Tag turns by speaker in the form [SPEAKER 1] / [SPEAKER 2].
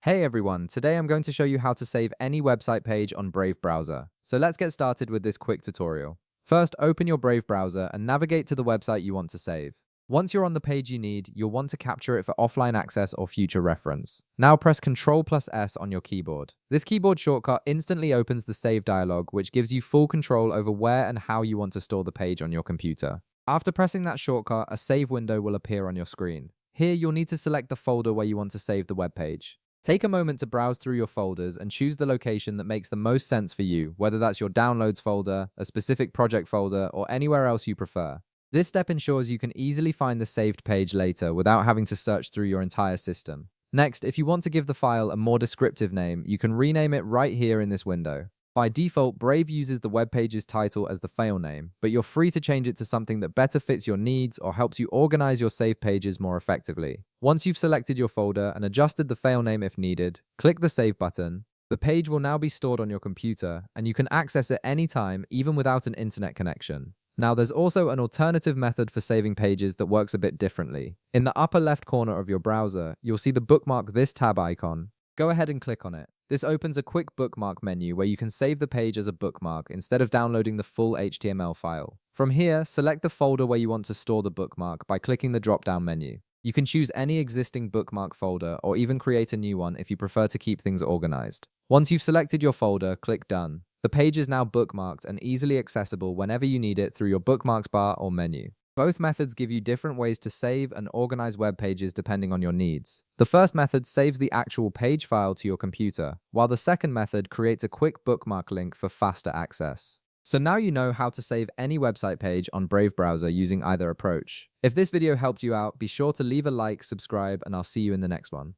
[SPEAKER 1] Hey everyone, today I'm going to show you how to save any website page on Brave browser. So let's get started with this quick tutorial. First, open your Brave browser and navigate to the website you want to save. Once you're on the page you need, you'll want to capture it for offline access or future reference. Now press Ctrl+S on your keyboard. This keyboard shortcut instantly opens the Save dialog, which gives you full control over where and how you want to store the page on your computer. After pressing that shortcut, a save window will appear on your screen. Here, you'll need to select the folder where you want to save the web page. Take a moment to browse through your folders and choose the location that makes the most sense for you, whether that's your Downloads folder, a specific project folder, or anywhere else you prefer. This step ensures you can easily find the saved page later without having to search through your entire system. Next, if you want to give the file a more descriptive name, you can rename it right here in this window. By default, Brave uses the web page's title as the file name, but you're free to change it to something that better fits your needs or helps you organize your saved pages more effectively. Once you've selected your folder and adjusted the file name if needed, click the Save button. The page will now be stored on your computer, and you can access it anytime, even without an internet connection. Now, there's also an alternative method for saving pages that works a bit differently. In the upper left corner of your browser, you'll see the Bookmark This tab icon. Go ahead and click on it. This opens a quick bookmark menu where you can save the page as a bookmark instead of downloading the full HTML file. From here, select the folder where you want to store the bookmark by clicking the drop-down menu. You can choose any existing bookmark folder or even create a new one if you prefer to keep things organized. Once you've selected your folder, click Done. The page is now bookmarked and easily accessible whenever you need it through your bookmarks bar or menu. Both methods give you different ways to save and organize web pages depending on your needs. The first method saves the actual page file to your computer, while the second method creates a quick bookmark link for faster access. So now you know how to save any website page on Brave browser using either approach. If this video helped you out, be sure to leave a like, subscribe, and I'll see you in the next one.